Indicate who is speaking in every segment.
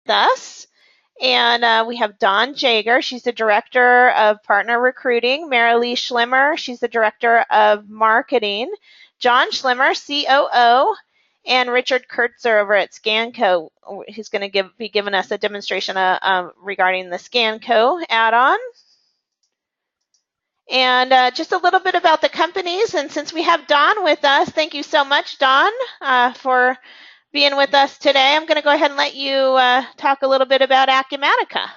Speaker 1: us. And we have Dawn Jager. She's the Director of Partner Recruiting. Marilee Schlimmer. She's the Director of Marketing. John Schlimmer, COO. And Richard Kurtzer over at ScanCo. He's going to be giving us a demonstration regarding the ScanCo add-on. And just a little bit about the companies. And since we have Dawn with us, thank you so much, Dawn, for being with us today. I'm going to go ahead and let you talk a little bit about Acumatica.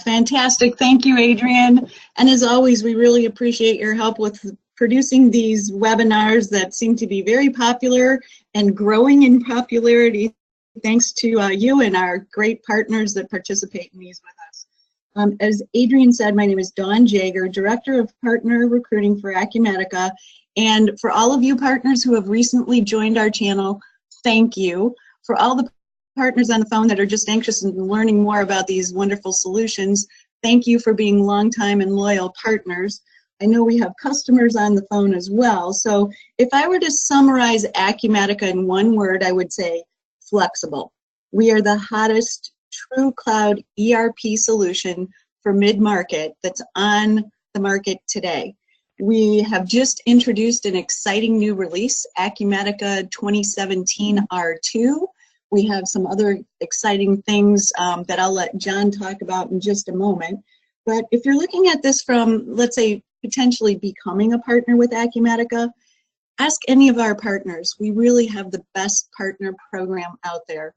Speaker 2: Fantastic. Thank you, Adrian. And as always, we really appreciate your help with producing these webinars that seem to be very popular and growing in popularity thanks to you and our great partners that participate in these with us. As Adrian said, my name is Dawn Jager, Director of Partner Recruiting for Acumatica. And for all of you partners who have recently joined our channel, thank you. For all the partners on the phone that are just anxious and learning more about these wonderful solutions, thank you for being longtime and loyal partners. I know we have customers on the phone as well. So if I were to summarize Acumatica in one word, I would say flexible. We are the hottest true cloud ERP solution for mid-market that's on the market today. We have just introduced an exciting new release, Acumatica 2017 R2. We have some other exciting things that I'll let John talk about in just a moment. But if you're looking at this from, let's say, potentially becoming a partner with Acumatica, ask any of our partners. We really have the best partner program out there.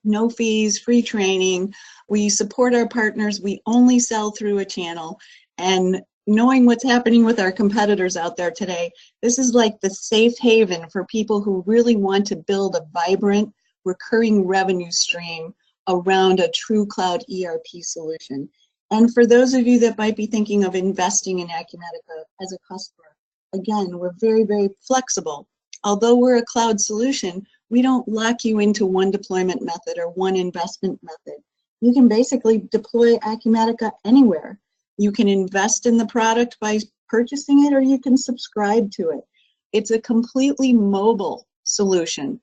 Speaker 2: No fees, free training. We support our partners. We only sell through a channel. And knowing what's happening with our competitors out there today, this is like the safe haven for people who really want to build a vibrant, recurring revenue stream around a true cloud ERP solution. And for those of you that might be thinking of investing in Acumatica as a customer, again, we're very, very flexible. Although we're a cloud solution, we don't lock you into one deployment method or one investment method. You can basically deploy Acumatica anywhere. You can invest in the product by purchasing it, or you can subscribe to it. It's a completely mobile solution.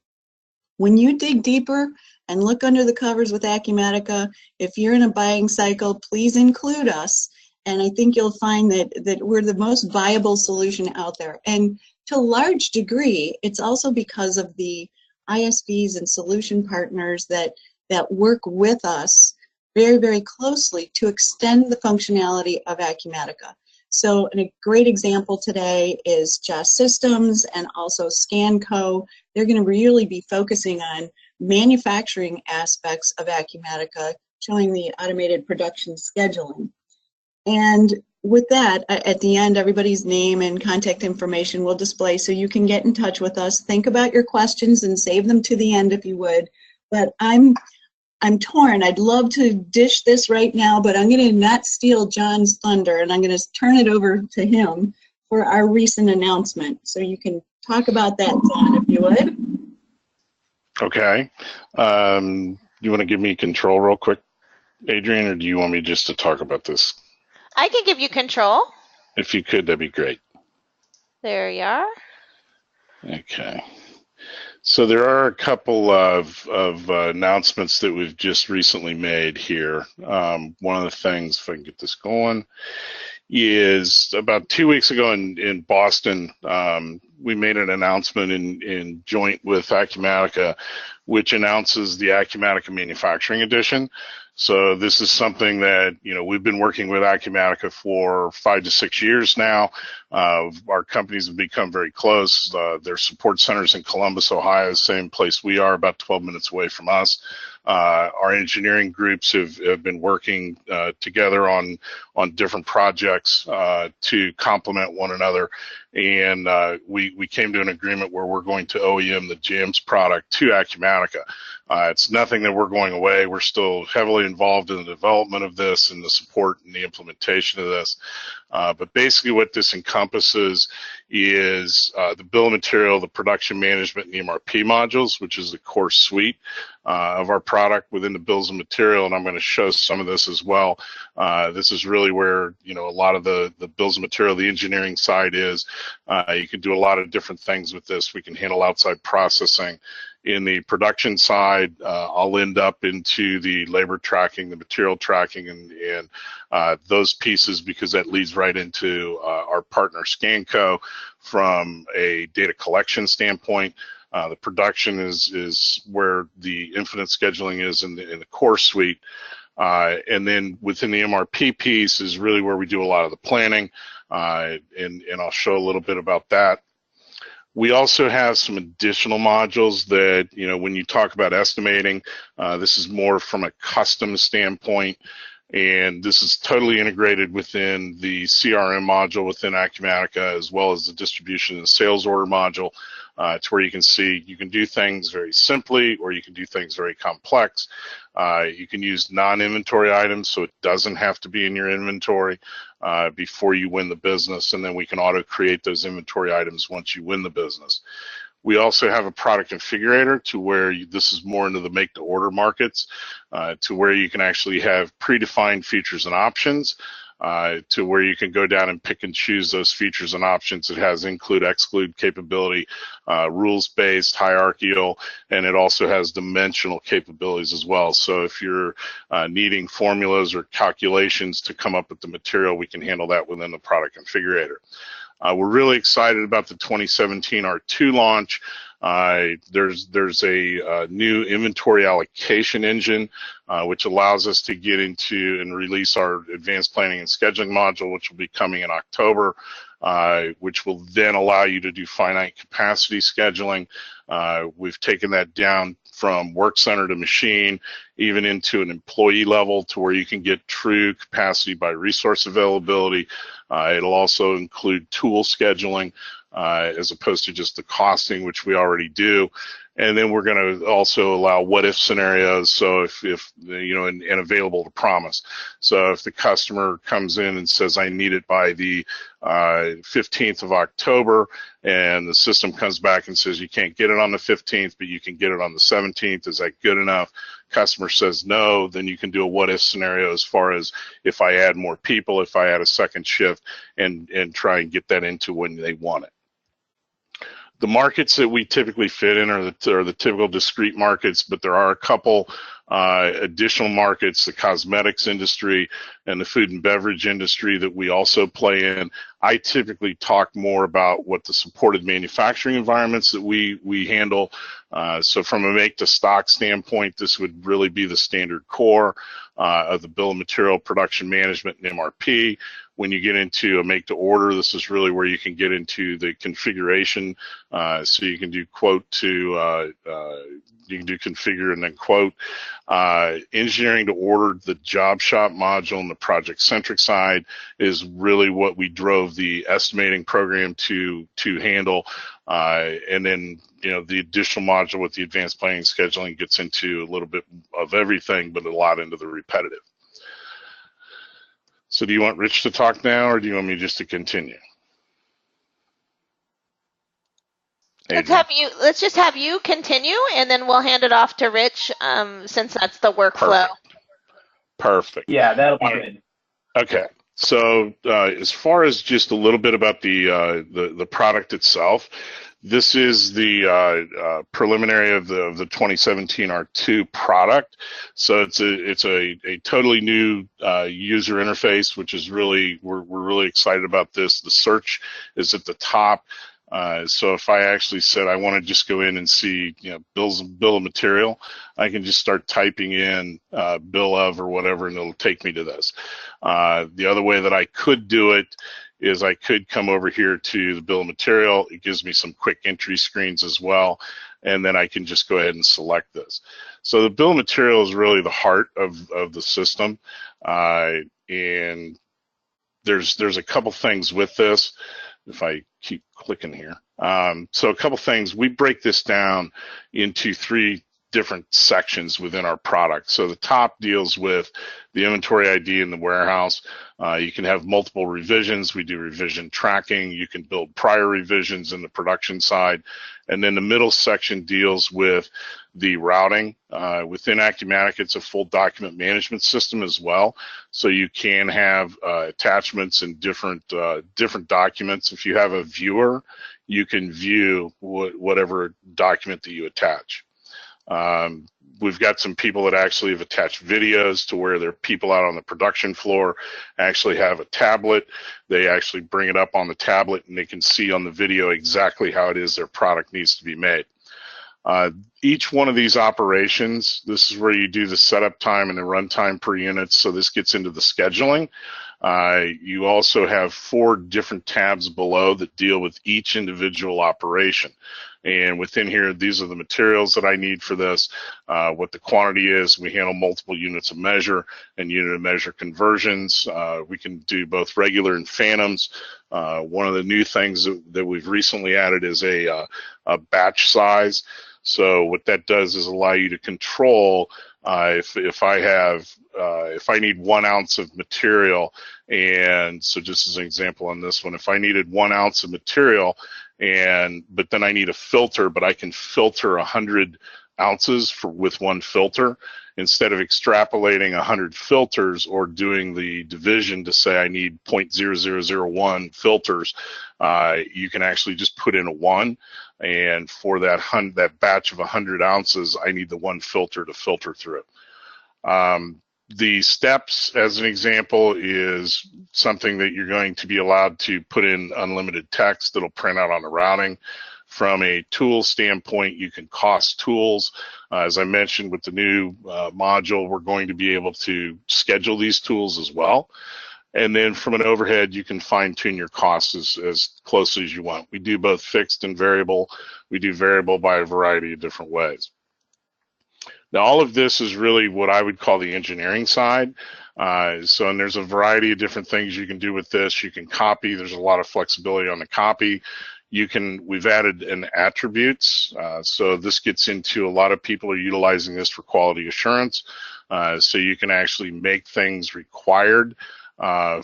Speaker 2: When you dig deeper and look under the covers with Acumatica, if you're in a buying cycle, please include us. And I think you'll find that we're the most viable solution out there. And to a large degree, it's also because of the ISVs and solution partners that work with us very, very closely to extend the functionality of Acumatica. So a great example today is Just Systems and also ScanCo. They're going to really be focusing on manufacturing aspects of Acumatica, showing the automated production scheduling. And with that, at the end, everybody's name and contact information will display so you can get in touch with us. Think about your questions and save them to the end if you would. But I'm torn. I'd love to dish this right now, but I'm going to not steal John's thunder, and I'm going to turn it over to him for our recent announcement. So you can talk about that, John, if you would.
Speaker 3: Okay. You want to give me control real quick, Adrian, or do you want me just to talk about this?
Speaker 1: I can give you control.
Speaker 3: If you could, that'd be great.
Speaker 1: There you are.
Speaker 3: Okay. So there are a couple of announcements that we've just recently made here. One of the things, if I can get this going, is about 2 weeks ago in Boston, we made an announcement in joint with Acumatica, which announces the Acumatica Manufacturing Edition. So this is something that, we've been working with Acumatica for 5 to 6 years now. Our companies have become very close. Their support centers in Columbus, Ohio, the same place we are, about 12 minutes away from us. Our engineering groups have been working together on different projects to complement one another. And we came to an agreement where we're going to OEM the JAMS product to Acumatica. It's nothing that we're going away. We're still heavily involved in the development of this and the support and the implementation of this. But basically what this encompasses is the bill of material, the production management, and the MRP modules, which is the core suite of our product within the bills of material. And I'm going to show some of this as well. This is really where, a lot of the bills of material, the engineering side is. You can do a lot of different things with this. We can handle outside processing. In the production side, I'll end up into the labor tracking, the material tracking, and those pieces, because that leads right into our partner Scanco from a data collection standpoint. The production is where the infinite scheduling is in the core suite. And then within the MRP piece is really where we do a lot of the planning, and I'll show a little bit about that. We also have some additional modules that, when you talk about estimating, this is more from a custom standpoint, and this is totally integrated within the CRM module within Acumatica, as well as the distribution and sales order module, to where you can see you can do things very simply, or you can do things very complex. You can use non-inventory items, so it doesn't have to be in your inventory before you win the business, and then we can auto-create those inventory items once you win the business. We also have a product configurator to where this is more into the make-to-order markets, to where you can actually have predefined features and options, to where you can go down and pick and choose those features and options. It has include, exclude capability, rules-based, hierarchical, and it also has dimensional capabilities as well. So if you're needing formulas or calculations to come up with the material, we can handle that within the product configurator. We're really excited about the 2017 R2 launch. There's a new inventory allocation engine, which allows us to get into and release our advanced planning and scheduling module, which will be coming in October, which will then allow you to do finite capacity scheduling. We've taken that down from work center to machine, even into an employee level, to where you can get true capacity by resource availability. It'll also include tool scheduling, as opposed to just the costing, which we already do. And then we're going to also allow what-if scenarios, so if and available to promise. So if the customer comes in and says, I need it by the 15th of October, and the system comes back and says, you can't get it on the 15th, but you can get it on the 17th, is that good enough? Customer says no, then you can do a what-if scenario as far as if I add more people, if I add a second shift, and try and get that into when they want it. The markets that we typically fit in are the typical discrete markets, but there are a couple additional markets, the cosmetics industry and the food and beverage industry, that we also play in. I typically talk more about what the supported manufacturing environments that we handle. So from a make-to-stock standpoint, this would really be the standard core of the bill of material, production management, and MRP. When you get into a make-to-order, this is really where you can get into the configuration. So you can do quote to, you can do configure and then quote. Engineering to order, the job shop module and the project-centric side is really what we drove the estimating program to handle. And then, the additional module with the advanced planning and scheduling gets into a little bit of everything, but a lot into the repetitive. So do you want Rich to talk now, or do you want me just to continue?
Speaker 1: Let's just have you continue, and then we'll hand it off to Rich, since that's the workflow.
Speaker 3: Perfect.
Speaker 4: Yeah, that'll be good.
Speaker 3: Okay. So as far as just a little bit about the product itself, this is the preliminary of the 2017 R2 product. So it's a totally new user interface, which is really, we're really excited about this. The search is at the top. So if I actually said I want to just go in and see, bill of material, I can just start typing in bill of or whatever, and it'll take me to this. The other way that I could do it is I could come over here to the bill of material. It gives me some quick entry screens as well, and then I can just go ahead and select this. So the bill of material is really the heart of the system, and there's a couple things with this. If I keep clicking here. So a couple things, we break this down into 3 different sections within our product. So the top deals with the inventory ID in the warehouse. You can have multiple revisions. We do revision tracking. You can build prior revisions in the production side. And then the middle section deals with the routing. Within Acumatica, it's a full document management system as well. So you can have attachments and different documents. If you have a viewer, you can view whatever document that you attach. We've got some people that actually have attached videos to where there are people out on the production floor actually have a tablet. They actually bring it up on the tablet and they can see on the video exactly how it is their product needs to be made. Each one of these operations, this is where you do the setup time and the runtime per unit, so this gets into the scheduling. You also have 4 different tabs below that deal with each individual operation. And within here, these are the materials that I need for this, what the quantity is. We handle multiple units of measure and unit of measure conversions. We can do both regular and phantoms. One of the new things that we've recently added is a batch size. So what that does is allow you to control if I need 1 ounce of material, and so just as an example on this one, if I needed 1 ounce of material, but then I need a filter, but I can filter 100 ounces with 1 filter, instead of extrapolating 100 filters or doing the division to say I need 0.0001 filters, you can actually just put in a 1, and for that batch of 100 ounces, I need the 1 filter to filter through it. The steps, as an example, is something that you're going to be allowed to put in unlimited text that'll print out on the routing. From a tool standpoint, you can cost tools. As I mentioned with the new module, we're going to be able to schedule these tools as well. And then from an overhead, you can fine tune your costs as closely as you want. We do both fixed and variable. We do variable by a variety of different ways. Now, all of this is really what I would call the engineering side. And there's a variety of different things you can do with this. You can copy. There's a lot of flexibility on the copy. We've added an attributes. So this gets into a lot of people are utilizing this for quality assurance. So you can actually make things required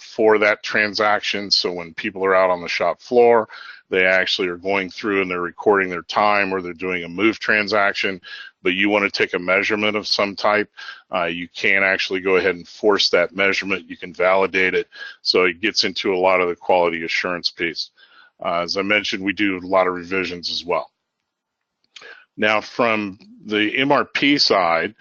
Speaker 3: for that transaction. So when people are out on the shop floor, they actually are going through and they're recording their time, or they're doing a move transaction, but you want to take a measurement of some type, you can actually go ahead and force that measurement. You can validate it. So it gets into a lot of the quality assurance piece. As I mentioned, we do a lot of revisions as well. Now, from the MRP side,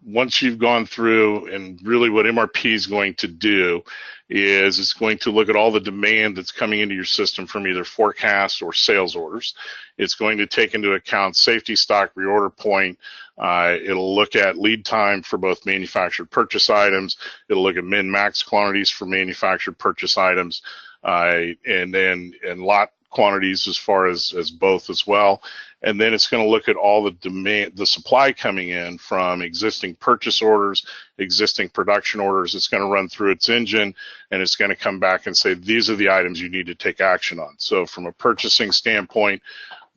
Speaker 3: once you've gone through, and really what MRP is going to do is it's going to look at all the demand that's coming into your system from either forecasts or sales orders. It's going to take into account safety stock, reorder point. It'll look at lead time for both manufactured purchase items. It'll look at min-max quantities for manufactured purchase items, and lot quantities as far as both as well. And then it's going to look at all the demand, the supply coming in from existing purchase orders, existing production orders. It's going to run through its engine, and it's going to come back and say, these are the items you need to take action on. So from a purchasing standpoint,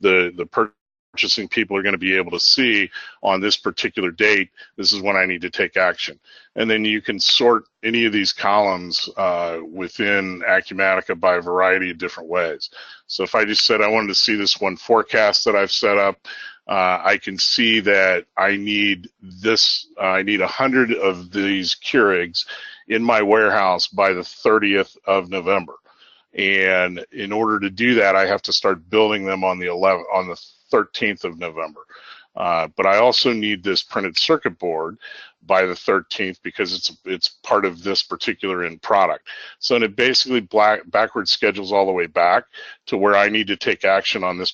Speaker 3: the purchasing people are going to be able to see on this particular date, this is when I need to take action. And then you can sort any of these columns within Acumatica by a variety of different ways. So if I just said I wanted to see this one forecast that I've set up, I can see that I need 100 of these Keurigs in my warehouse by the 30th of November. And in order to do that, I have to start building them on the 13th of November. But I also need this printed circuit board by the 13th because it's part of this particular end product. So it basically backwards schedules all the way back to where I need to take action on this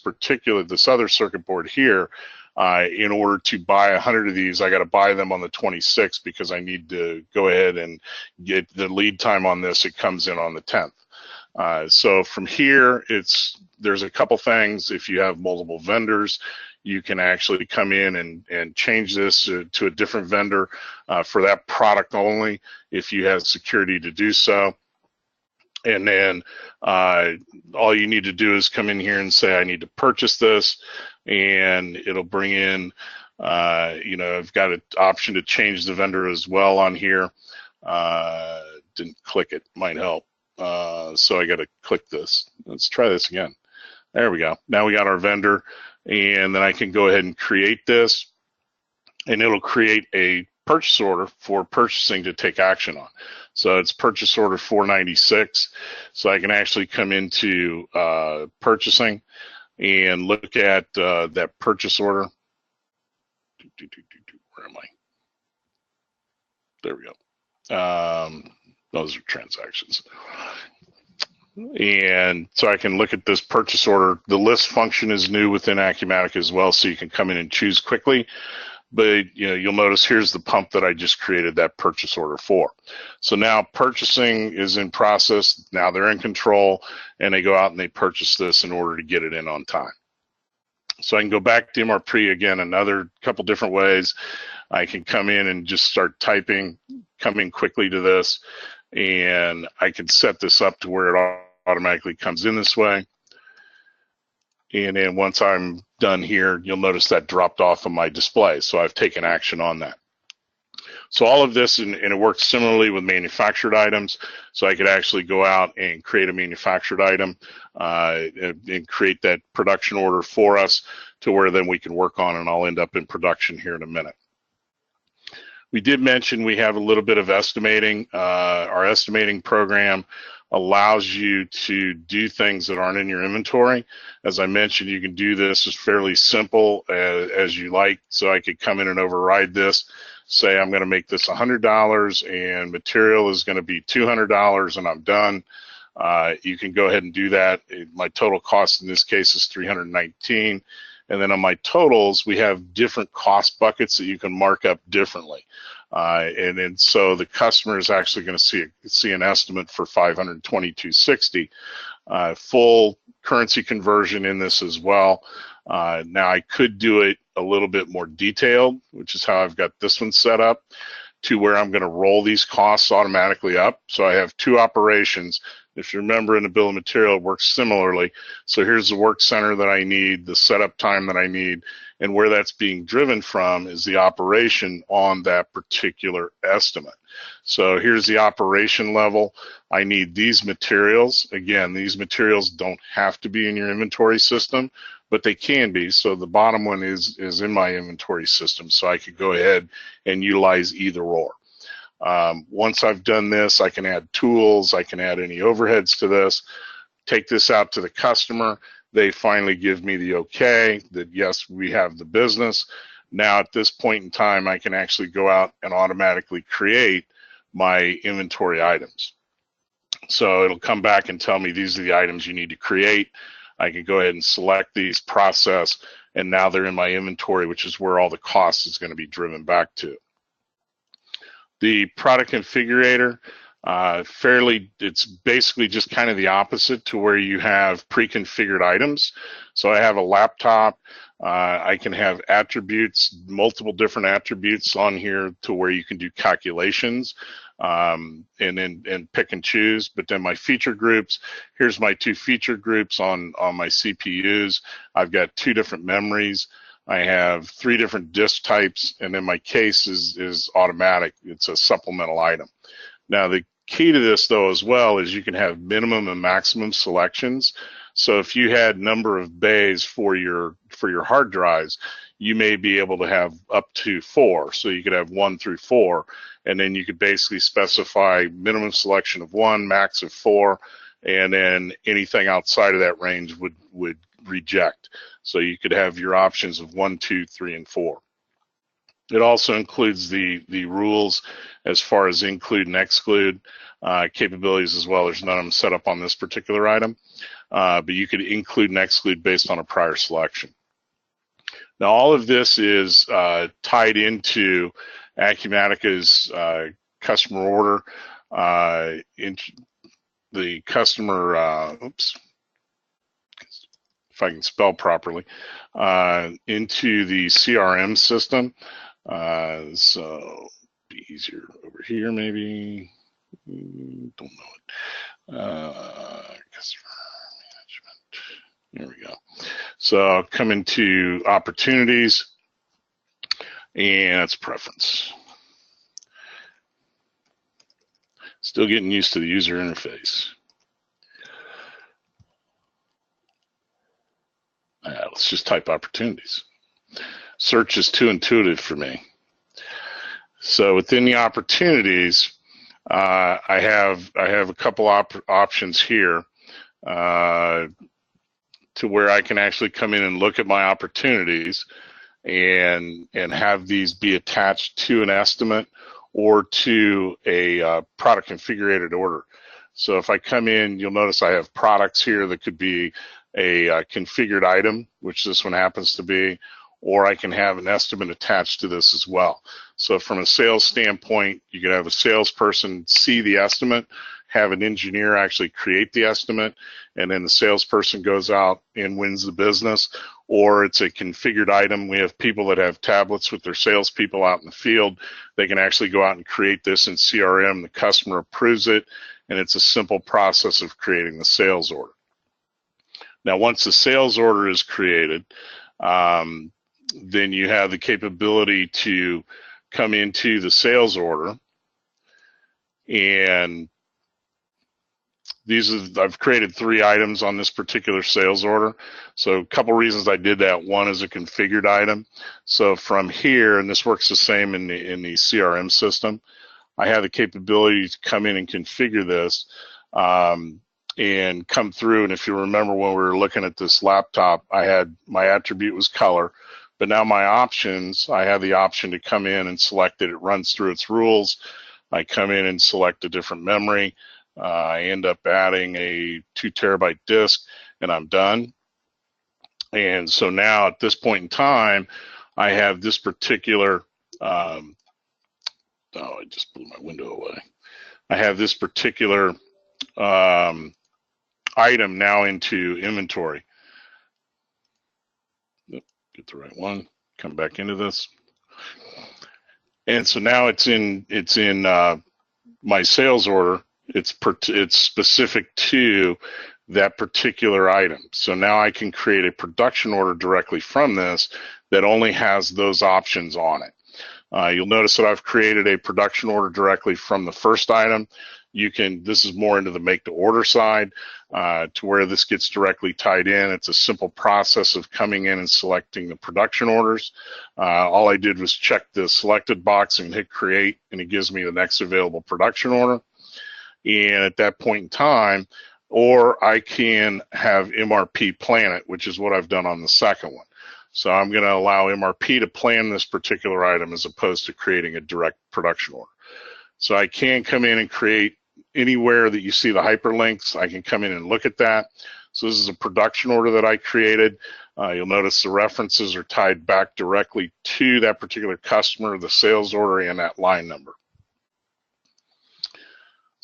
Speaker 3: other circuit board here. In order to buy 100 of these, I got to buy them on the 26th because I need to go ahead and get the lead time on this. It comes in on the 10th. So from here, there's a couple things. If you have multiple vendors, you can actually come in and change this to a different vendor for that product only if you have security to do so. And then all you need to do is come in here and say, I need to purchase this, and it'll bring in, I've got an option to change the vendor as well on here. Didn't click it, might help. So I got to click this. Let's try this again. There we go. Now we got our vendor, and then I can go ahead and create this, and it'll create a purchase order for purchasing to take action on. So it's purchase order 496. So I can actually come into purchasing and look at that purchase order. Where am I? There we go. Those are transactions. And so I can look at this purchase order. The list function is new within Acumatica as well, so you can come in and choose quickly. But you'll notice here's the pump that I just created that purchase order for. So now purchasing is in process. Now they're in control, and they go out and they purchase this in order to get it in on time. So I can go back to MRP again, another couple different ways. I can come in and just start typing, come in quickly to this, and I can set this up to where it automatically comes in this way. And then once I'm done here, you'll notice that dropped off of my display. So I've taken action on that. So all of this, and it works similarly with manufactured items. So I could actually go out and create a manufactured item and create that production order for us to where then we can work on, and I'll end up in production here in a minute. We did mention we have a little bit of estimating. Our estimating program allows you to do things that aren't in your inventory. As I mentioned, you can do this as fairly simple as you like. So I could come in and override this, say I'm going to make this $100 and material is going to be $200 and I'm done. You can go ahead and do that. My total cost in this case is $319. And then on my totals, we have different cost buckets that you can mark up differently. And then so the customer is actually going to see an estimate for $522.60. Full currency conversion in this as well. Now I could do it a little bit more detailed, which is how I've got this one set up, to where I'm going to roll these costs automatically up. So I have two operations. If you remember in the bill of material, it works similarly. So here's the work center that I need, the setup time that I need, and where that's being driven from is the operation on that particular estimate. So here's the operation level. I need these materials. Again, these materials don't have to be in your inventory system, but they can be. So the bottom one is in my inventory system, so I could go ahead and utilize either or. Once I've done this, I can add tools, I can add any overheads to this, take this out to the customer. They finally give me the okay that yes, we have the business. Now at this point in time, I can actually go out and automatically create my inventory items. So it'll come back and tell me these are the items you need to create. I can go ahead and select these, process, and now they're in my inventory, which is where all the cost is going to be driven back to. The product configurator, it's basically just kind of the opposite to where you have pre-configured items. So I have a laptop, I can have attributes, multiple different attributes on here to where you can do calculations and pick and choose. But then my feature groups, here's my two feature groups on my CPUs. I've got two different memories. I have three different disk types, and then my case is automatic. It's a supplemental item. Now, the key to this, though, as well, is you can have minimum and maximum selections. So if you had number of bays for your hard drives, you may be able to have up to 4. So you could have 1 through 4, and then you could basically specify minimum selection of 1, max of 4, and then anything outside of that range would reject. So you could have your options of 1, 2, 3, and 4. It also includes the rules as far as include and exclude capabilities as well. There's none of them set up on this particular item, but you could include and exclude based on a prior selection. Now, all of this is tied into Acumatica's customer order. The customer, if I can spell properly, into the CRM system. So be easier over here, maybe. Don't know it. Customer management. There we go. So I'll come into opportunities, and it's preference. Still getting used to the user interface. Let's just type opportunities. Search is too intuitive for me. So within the opportunities, I have a couple options here to where I can actually come in and look at my opportunities. and have these be attached to an estimate or to a product configured order. So if I come in, you'll notice I have products here that could be a configured item, which this one happens to be, or I can have an estimate attached to this as well. So from a sales standpoint, you could have a salesperson see the estimate, have an engineer actually create the estimate, and then the salesperson goes out and wins the business. Or it's a configured item. We have people that have tablets with their salespeople out in the field. They can actually go out and create this in CRM. The customer approves it, and it's a simple process of creating the sales order. Now, once the sales order is created, then you have the capability to come into the sales order, and I've created 3 items on this particular sales order. So a couple reasons I did that. One is a configured item. So from here, and this works the same in the CRM system, I have the capability to come in and configure this and come through. And if you remember when we were looking at this laptop, I had my attribute was color, but now my options, I have the option to come in and select that it runs through its rules. I come in and select a different memory. I end up adding a 2 terabyte disk, and I'm done. And so now at this point in time, I have this particular, oh, I just blew my window away. I have this particular item now into inventory. Get the right one, come back into this. And so now it's in my sales order. It's specific to that particular item. So now I can create a production order directly from this that only has those options on it. You'll notice that I've created a production order directly from the first item. This is more into the make to order side to where this gets directly tied in. It's a simple process of coming in and selecting the production orders. All I did was check the selected box and hit create, and it gives me the next available production order. And at that point in time, or I can have MRP plan it, which is what I've done on the second one. So I'm going to allow MRP to plan this particular item as opposed to creating a direct production order. So I can come in and create anywhere that you see the hyperlinks. I can come in and look at that. So this is a production order that I created. You'll notice the references are tied back directly to that particular customer, the sales order, and that line number.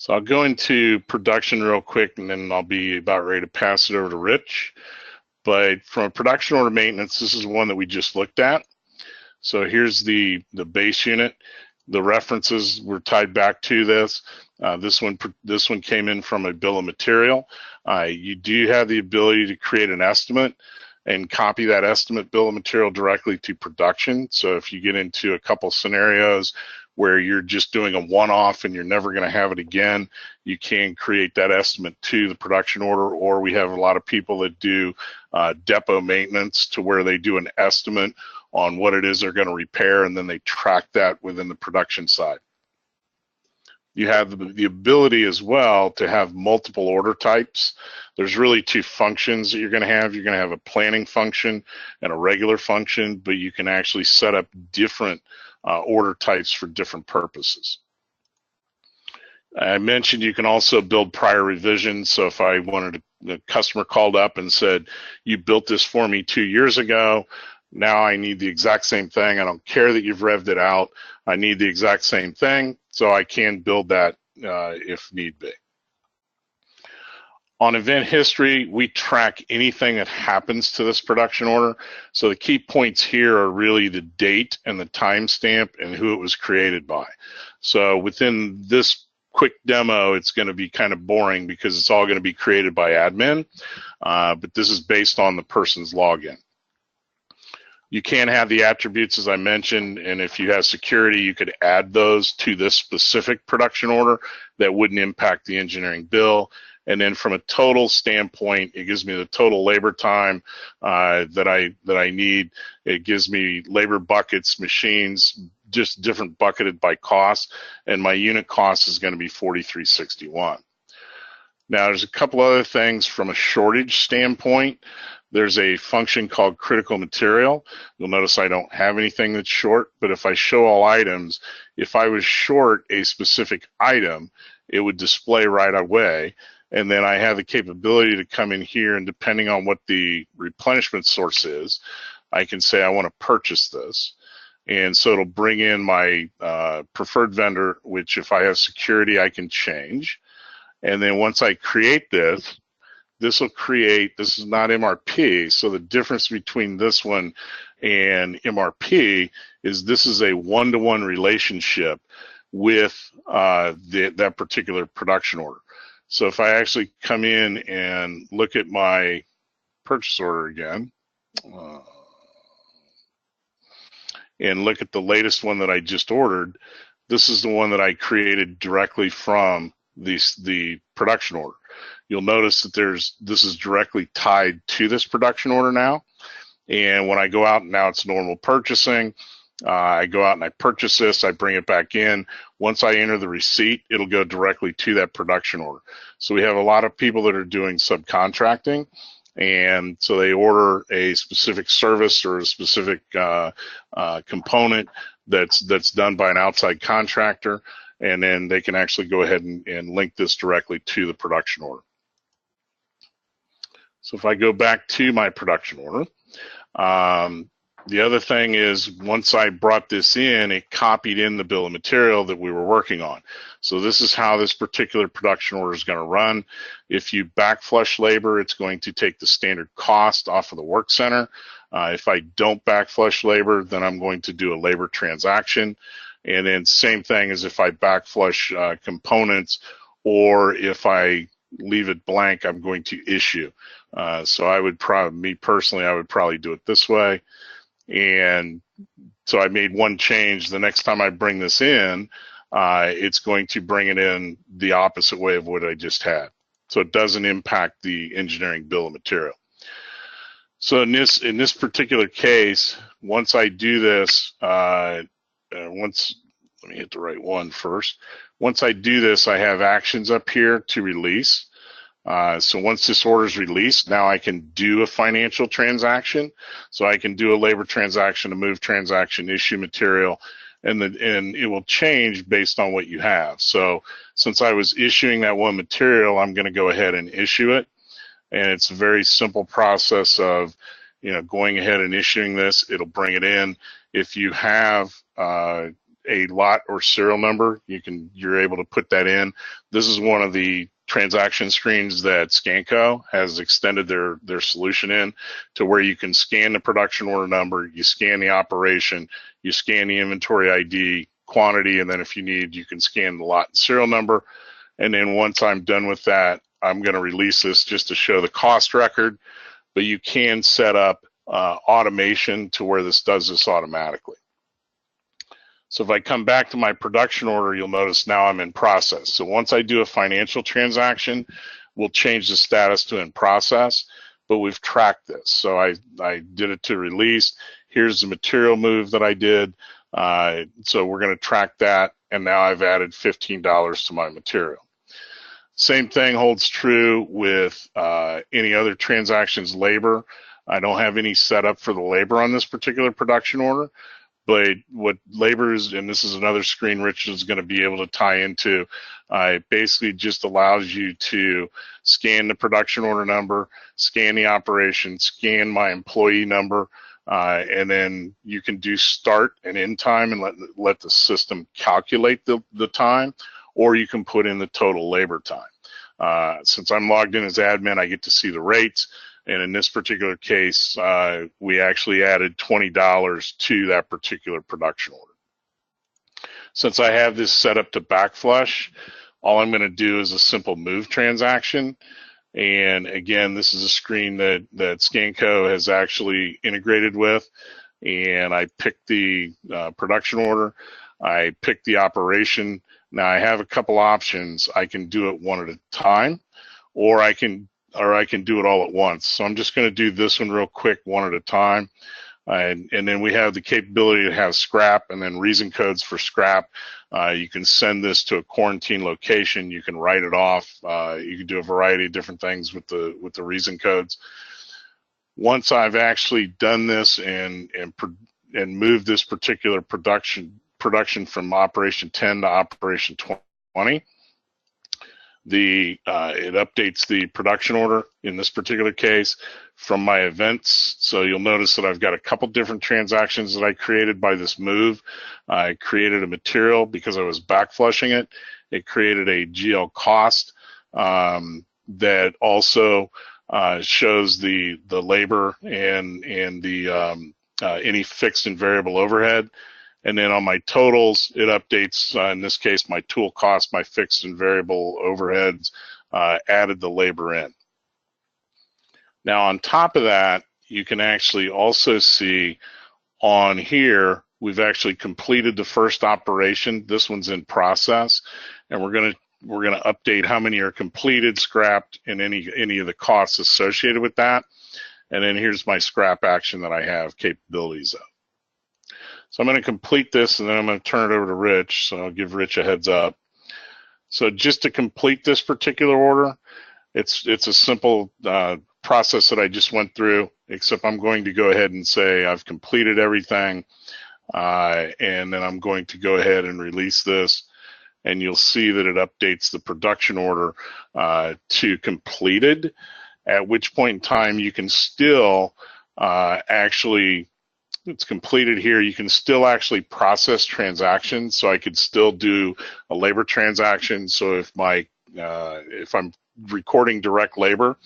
Speaker 3: So I'll go into production real quick, and then I'll be about ready to pass it over to Rich. But from a production order maintenance, this is one that we just looked at. So here's the base unit. The references were tied back to this. This one came in from a bill of material. You do have the ability to create an estimate and copy that estimate bill of material directly to production. So if you get into a couple scenarios where you're just doing a one-off and you're never going to have it again, you can create that estimate to the production order. Or we have a lot of people that do depot maintenance to where they do an estimate on what it is they're going to repair, and then they track that within the production side. You have the ability as well to have multiple order types. There's really 2 functions that you're going to have. You're going to have a planning function and a regular function, but you can actually set up different order types for different purposes. I mentioned you can also build prior revisions. So if I wanted the customer called up and said, you built this for me 2 years ago, now I need the exact same thing. I don't care that you've revved it out. I need the exact same thing, so I can build that if need be. On event history, we track anything that happens to this production order. So the key points here are really the date and the timestamp and who it was created by. So within this quick demo, it's going to be kind of boring because it's all going to be created by admin, but this is based on the person's login. You can have the attributes, as I mentioned, and if you have security, you could add those to this specific production order that wouldn't impact the engineering bill. And then from a total standpoint, it gives me the total labor time that I need. It gives me labor buckets, machines, just different bucketed by cost, and my unit cost is going to be $43.61. Now, there's a couple other things from a shortage standpoint. there's a function called critical material. You'll notice I don't have anything that's short, but if I show all items, if I was short a specific item, it would display right away. And then I have the capability to come in here, and depending on what the replenishment source is, I can say I want to purchase this. And so it'll bring in my preferred vendor, which if I have security, I can change. And then once I create this, this will create, this is not MRP, so the difference between this one and MRP is this is a one-to-one relationship with that particular production order. So if I actually come in and look at my purchase order again, and look at the latest one that I just ordered, this is the one that I created directly from the production order. You'll notice that this is directly tied to this production order now. And when I go out, now it's normal purchasing. I go out and I purchase this, I bring it back in. Once I enter the receipt, it'll go directly to that production order. So we have a lot of people that are doing subcontracting, and so they order a specific service or a specific component that's done by an outside contractor, and then they can actually go ahead and link this directly to the production order. So if I go back to my production order, the other thing is once I brought this in, it copied in the bill of material that we were working on. So this is how this particular production order is going to run. If you backflush labor, it's going to take the standard cost off of the work center. If I don't backflush labor, then I'm going to do a labor transaction. And then same thing as if I backflush components, or if I leave it blank, I'm going to issue. So I would probably, me personally, I would probably do it this way. And so I made one change. The next time I bring this in, it's going to bring it in the opposite way of what I just had. So it doesn't impact the engineering bill of material. So in this particular case, once I do this, let me hit the right one first. Once I do this, I have actions up here to release. So once this order is released, now I can do a financial transaction. So I can do a labor transaction, a move transaction, issue material, and it will change based on what you have. So since I was issuing that one material, I'm going to go ahead and issue it. And it's a very simple process of, going ahead and issuing this. It'll bring it in. If you have a lot or serial number, you're able to put that in. This is one of the transaction screens that Scanco has extended their solution in to, where you can scan the production order number, you scan the operation, you scan the inventory ID, quantity, and then if you need, you can scan the lot and serial number. And then once I'm done with that, I'm going to release this just to show the cost record, but you can set up automation to where this does this automatically. So if I come back to my production order, you'll notice now I'm in process. So once I do a financial transaction, we'll change the status to in process, but we've tracked this. So I did it to release. Here's the material move that I did. So we're going to track that, and now I've added $15 to my material. Same thing holds true with any other transactions labor. I don't have any set up for the labor on this particular production order. But what labor is, and this is another screen Rich is going to be able to tie into, it basically just allows you to scan the production order number, scan the operation, scan my employee number, and then you can do start and end time and let the system calculate the time, or you can put in the total labor time. Since I'm logged in as admin, I get to see the rates. And in this particular case, we actually added $20 to that particular production order. Since I have this set up to backflush, all I'm going to do is a simple move transaction. And again, this is a screen that Scanco has actually integrated with. And I picked the production order. I picked the operation. Now I have a couple options. I can do it one at a time, or I can do it all at once. So I'm just going to do this one real quick, one at a time. And then we have the capability to have scrap and then reason codes for scrap. You can send this to a quarantine location. You can write it off. You can do a variety of different things with the reason codes. Once I've actually done this and moved this particular production from operation 10 to operation 20, it updates the production order in this particular case from my events. So you'll notice that I've got a couple different transactions that I created by this move. I created a material because I was back flushing it. It created a GL cost that also shows the labor and the any fixed and variable overhead. And then on my totals, it updates, in this case, my tool cost, my fixed and variable overheads, added the labor in. Now, on top of that, you can actually also see on here, we've actually completed the first operation. This one's in process, and we're gonna update how many are completed, scrapped, and any of the costs associated with that. And then here's my scrap action that I have capabilities of. So I'm going to complete this, and then I'm going to turn it over to Rich. So I'll give Rich a heads up. So just to complete this particular order, it's a simple process that I just went through, except I'm going to go ahead and say I've completed everything, and then I'm going to go ahead and release this, and you'll see that it updates the production order to completed, at which point in time you can still actually, it's completed here, you can still actually process transactions. So I could still do a labor transaction. So if if I'm recording direct labor,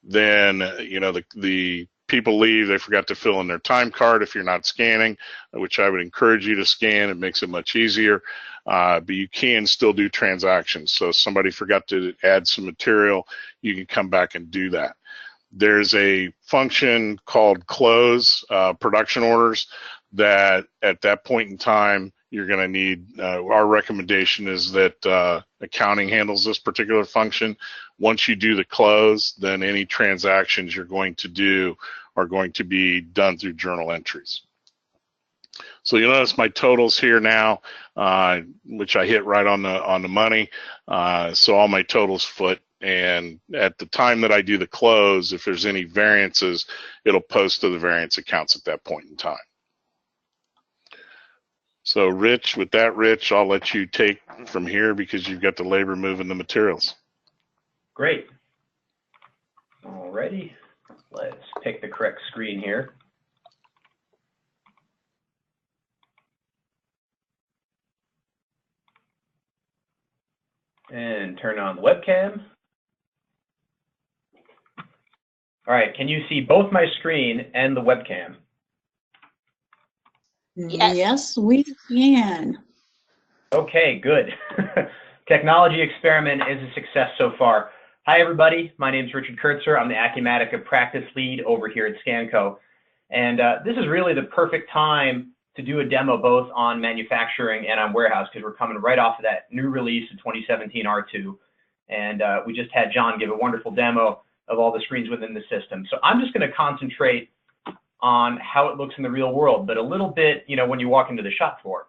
Speaker 3: then the people leave, they forgot to fill in their time card if you're not scanning, which I would encourage you to scan. It makes it much easier, but you can still do transactions. So if somebody forgot to add some material, you can come back and do that. There's a function called close production orders that at that point in time, you're going to need, our recommendation is that accounting handles this particular function. Once you do the close, then any transactions you're going to do are going to be done through journal entries. So you'll notice my totals here now, which I hit right on the money. So all my totals foot. And at the time that I do the close, if there's any variances, it'll post to the variance accounts at that point in time. So Rich, with that, Rich, I'll let you take from here because you've got the labor moving the materials.
Speaker 4: Great. Alrighty, let's pick the correct screen here. And turn on the webcam. All right, can you see both my screen and the webcam?
Speaker 2: Yes, we can.
Speaker 4: Okay, good. Technology experiment is a success so far. Hi, everybody. My name is Richard Kurtzer. I'm the Acumatica practice lead over here at Scanco. And this is really the perfect time to do a demo both on manufacturing and on warehouse because we're coming right off of that new release of 2017 R2. And we just had John give a wonderful demo of all the screens within the system. So I'm just going to concentrate on how it looks in the real world, but a little bit, when you walk into the shop floor.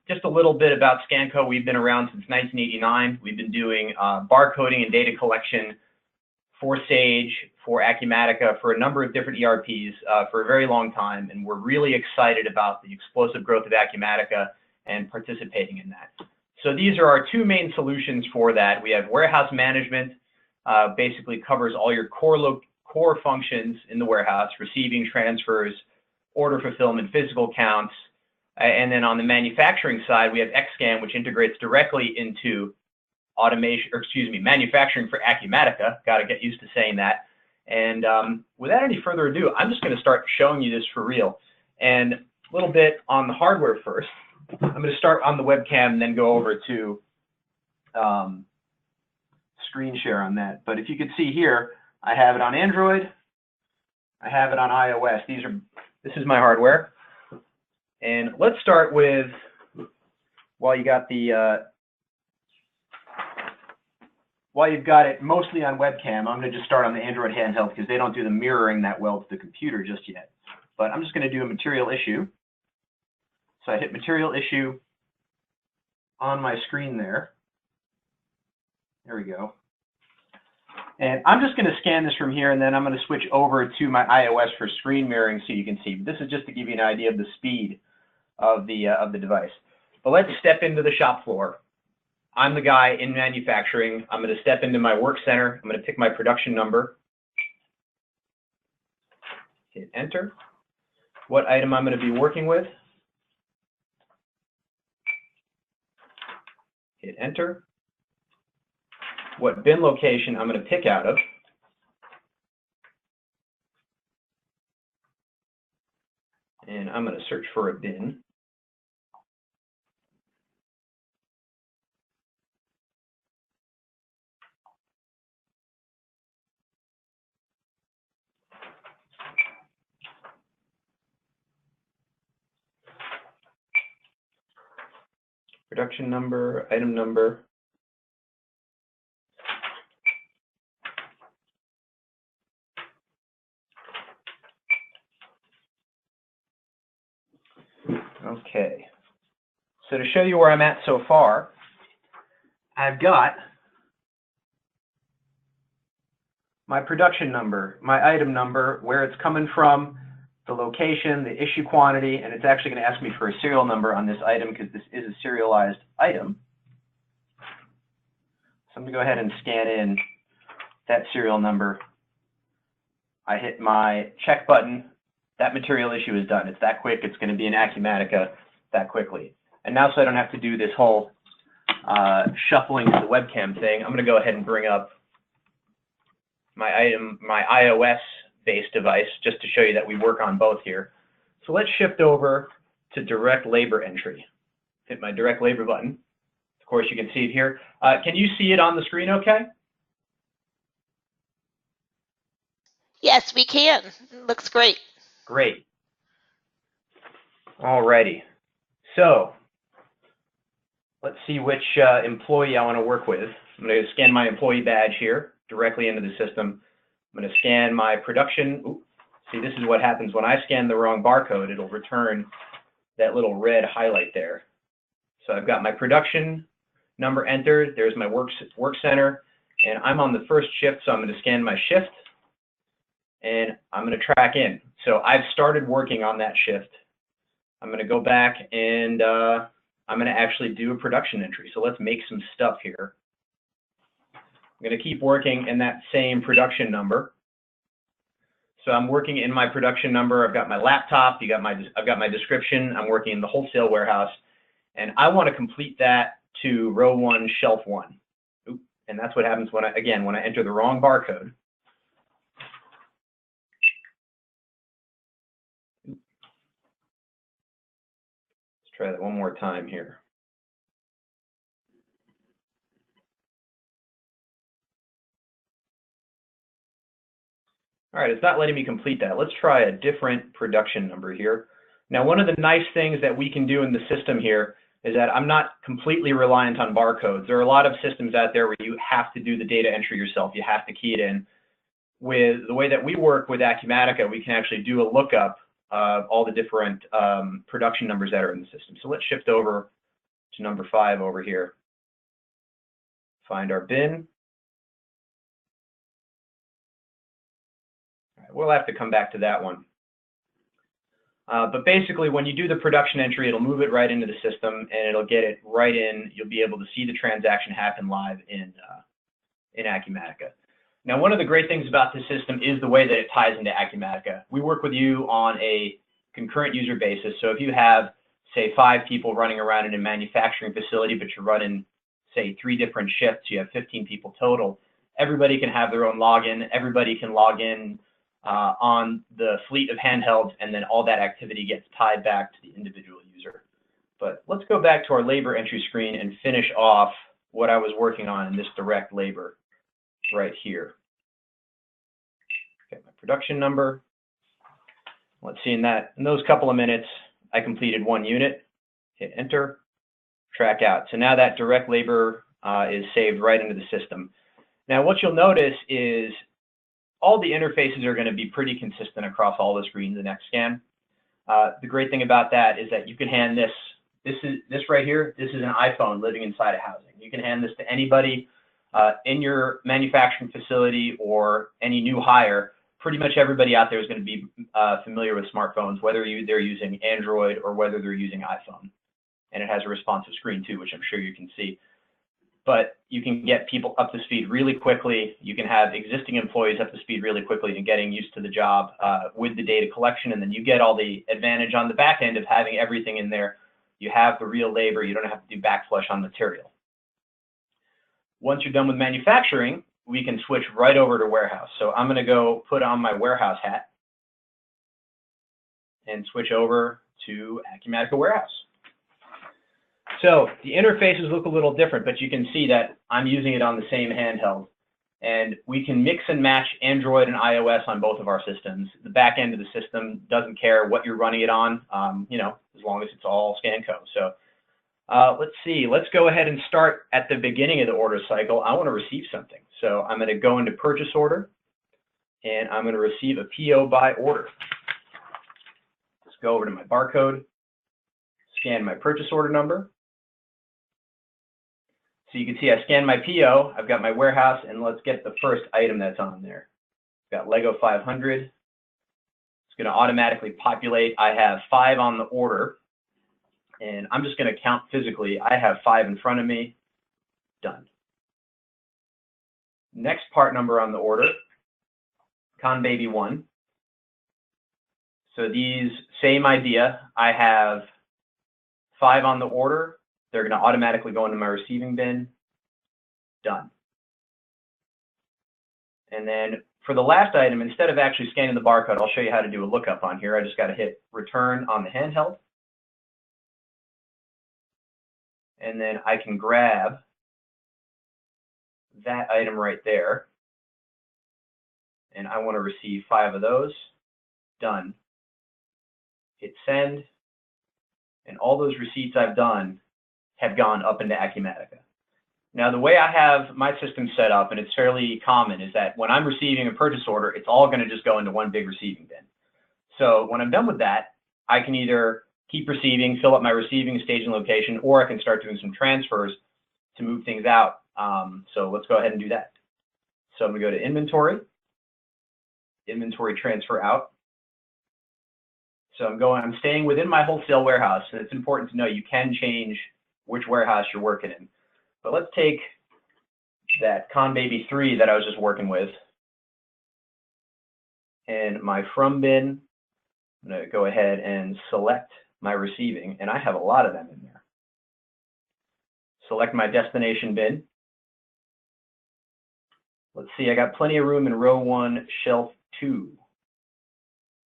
Speaker 4: Just a little bit about Scanco. We've been around since 1989. We've been doing barcoding and data collection for Sage, for Acumatica, for a number of different ERPs for a very long time, and we're really excited about the explosive growth of Acumatica and participating in that. So these are our two main solutions for that. We have warehouse management, basically covers all your core functions in the warehouse, receiving, transfers, order fulfillment, physical counts. And then on the manufacturing side, we have XScan, which integrates directly into manufacturing for Acumatica. Got to get used to saying that. And without any further ado, I'm just going to start showing you this for real. And a little bit on the hardware first. I'm going to start on the webcam and then go over to screen share on that. But if you could see here, I have it on Android. I have it on iOS. This is my hardware. And let's start with, while you've got it mostly on webcam, I'm going to just start on the Android handheld because they don't do the mirroring that well to the computer just yet. But I'm just going to do a material issue. So I hit material issue on my screen there. There we go. And I'm just going to scan this from here, and then I'm going to switch over to my iOS for screen mirroring so you can see. This is just to give you an idea of the speed of the device. But let's step into the shop floor. I'm the guy in manufacturing. I'm going to step into my work center. I'm going to pick my production number. Hit enter. What item I'm going to be working with. Hit enter. What bin location I'm going to pick out of. And I'm going to search for a bin. Production number, item number. Okay, so to show you where I'm at so far, I've got my production number, my item number, where it's coming from, the location, the issue quantity, and it's actually going to ask me for a serial number on this item because this is a serialized item. So I'm going to go ahead and scan in that serial number. I hit my check button. That material issue is done. It's that quick. It's going to be in Acumatica that quickly. And now, so I don't have to do this whole shuffling to the webcam thing, I'm going to go ahead and bring up my item, my iOS-based device, just to show you that we work on both here. So let's shift over to direct labor entry. Hit my direct labor button. Of course, you can see it here. Can you see it on the screen okay?
Speaker 1: Yes, we can. Looks great.
Speaker 4: Great. Alrighty. So let's see which employee I want to work with. I'm going to scan my employee badge here directly into the system. I'm going to scan my production. Ooh, see, this is what happens when I scan the wrong barcode. It'll return that little red highlight there. So I've got my production number entered. There's my work center, and I'm on the first shift, so I'm going to scan my shift, and I'm going to track in. So I've started working on that shift. I'm going to go back and I'm going to actually do a production entry. So let's make some stuff here. I'm going to keep working in that same production number. So I'm working in my production number. I've got my laptop. I've got my description. I'm working in the wholesale warehouse, and I want to complete that to row 1, shelf 1. Oop, and that's what happens when I enter the wrong barcode. Try that one more time here. All right, it's not letting me complete that. Let's try a different production number here. Now, one of the nice things that we can do in the system here is that I'm not completely reliant on barcodes. There are a lot of systems out there where you have to do the data entry yourself. You have to key it in. With the way that we work with Acumatica, we can actually do a lookup of all the different production numbers that are in the system. So let's shift over to number 5 over here. Find our bin. All right, we'll have to come back to that one. But basically, when you do the production entry, it'll move it right into the system, and it'll get it right in. You'll be able to see the transaction happen live in Acumatica. Now, one of the great things about this system is the way that it ties into Acumatica. We work with you on a concurrent user basis. So if you have, say, 5 people running around in a manufacturing facility, but you're running, say, 3 different shifts, you have 15 people total, everybody can have their own login. Everybody can log in on the fleet of handhelds, and then all that activity gets tied back to the individual user. But let's go back to our labor entry screen and finish off what I was working on in this direct labor right here. Okay, my production number. Let's see, in those couple of minutes, I completed 1 unit. Hit enter, track out. So now that direct labor is saved right into the system. Now, what you'll notice is all the interfaces are going to be pretty consistent across all the screens in XScan. The great thing about that is that you can hand this right here. This is an iPhone living inside a housing. You can hand this to anybody. In your manufacturing facility or any new hire, pretty much everybody out there is going to be familiar with smartphones, whether they're using Android or whether they're using iPhone. And it has a responsive screen too, which I'm sure you can see. But you can get people up to speed really quickly. You can have existing employees up to speed really quickly and getting used to the job with the data collection. And then you get all the advantage on the back end of having everything in there. You have the real labor. You don't have to do backflush on material. Once you're done with manufacturing, we can switch right over to warehouse. So I'm going to go put on my warehouse hat and switch over to Acumatica Warehouse. So the interfaces look a little different, but you can see that I'm using it on the same handheld. And we can mix and match Android and iOS on both of our systems. The back end of the system doesn't care what you're running it on, you know, as long as it's all ScanCo. So let's see, let's go ahead and start at the beginning of the order cycle. I want to receive something. So I'm going to go into purchase order and I'm going to receive a PO by order. Let's go over to my barcode, scan my purchase order number. So you can see I scanned my PO, I've got my warehouse, and let's get the first item that's on there. I've got Lego 500. It's going to automatically populate. I have 5 on the order, and I'm just going to count physically. I have 5 in front of me. Done. Next part number on the order, Con Baby 1. So these, same idea. I have 5 on the order. They're going to automatically go into my receiving bin. Done. And then for the last item, instead of actually scanning the barcode, I'll show you how to do a lookup on here. I just got to hit return on the handheld. And then I can grab that item right there. And I want to receive 5 of those. Done. Hit send. And all those receipts I've done have gone up into Acumatica. Now, the way I have my system set up, and it's fairly common, is that when I'm receiving a purchase order, it's all going to just go into one big receiving bin. So when I'm done with that, I can either keep receiving, fill up my receiving stage and location, or I can start doing some transfers to move things out. So let's go ahead and do that. So I'm going to go to inventory, inventory transfer out. So I'm staying within my wholesale warehouse, and it's important to know you can change which warehouse you're working in. But let's take that Con Baby 3 that I was just working with, and my from bin, I'm going to go ahead and select my receiving, and I have a lot of them in there. Select my destination bin. Let's see, I got plenty of room in row 1, shelf 2.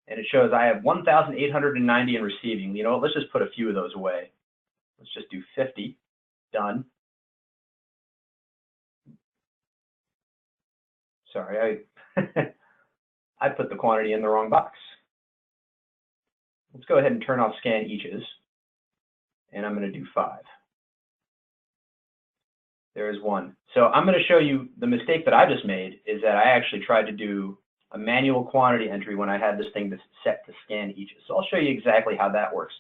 Speaker 4: And it shows I have 1,890 in receiving. You know what, let's just put a few of those away. Let's just do 50. Done. Sorry, I put the quantity in the wrong box. Let's go ahead and turn off scan eaches. And I'm going to do 5. There's 1. So I'm going to show you the mistake that I just made is that I actually tried to do a manual quantity entry when I had this thing that's set to scan eaches. So I'll show you exactly how that works.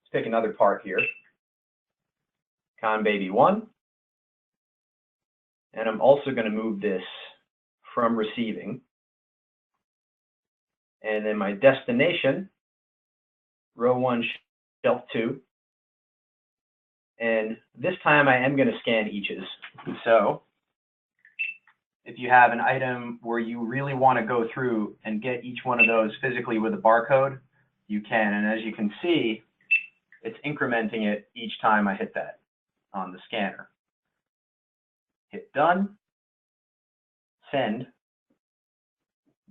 Speaker 4: Let's pick another part here. Con Baby 1. And I'm also going to move this from receiving. And then my destination, row 1, shelf 2. And this time I am going to scan eaches. So if you have an item where you really want to go through and get each one of those physically with a barcode, you can. And as you can see, it's incrementing it each time I hit that on the scanner. Hit done, send.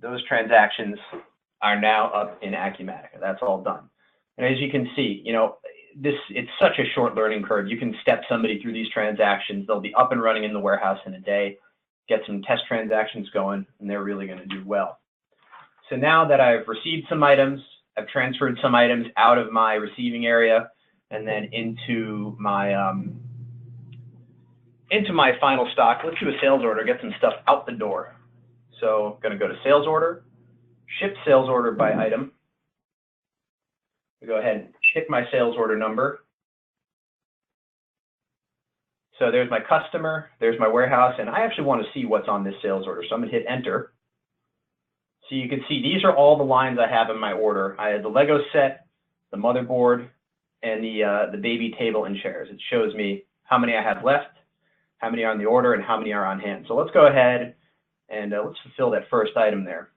Speaker 4: Those transactions are now up in Acumatica. That's all done. And as you can see, you know, it's such a short learning curve. You can step somebody through these transactions. They'll be up and running in the warehouse in a day, get some test transactions going, and they're really going to do well. So now that I've received some items, I've transferred some items out of my receiving area and then into my final stock. Let's do a sales order, get some stuff out the door. So I'm going to go to sales order, ship sales order by item. We go ahead and pick my sales order number. So there's my customer, there's my warehouse, and I actually want to see what's on this sales order. So I'm going to hit enter. So you can see these are all the lines I have in my order. I have the Lego set, the motherboard, and the baby table and chairs. It shows me how many I have left, how many are on the order, and how many are on hand. So let's go ahead and let's fulfill that first item there.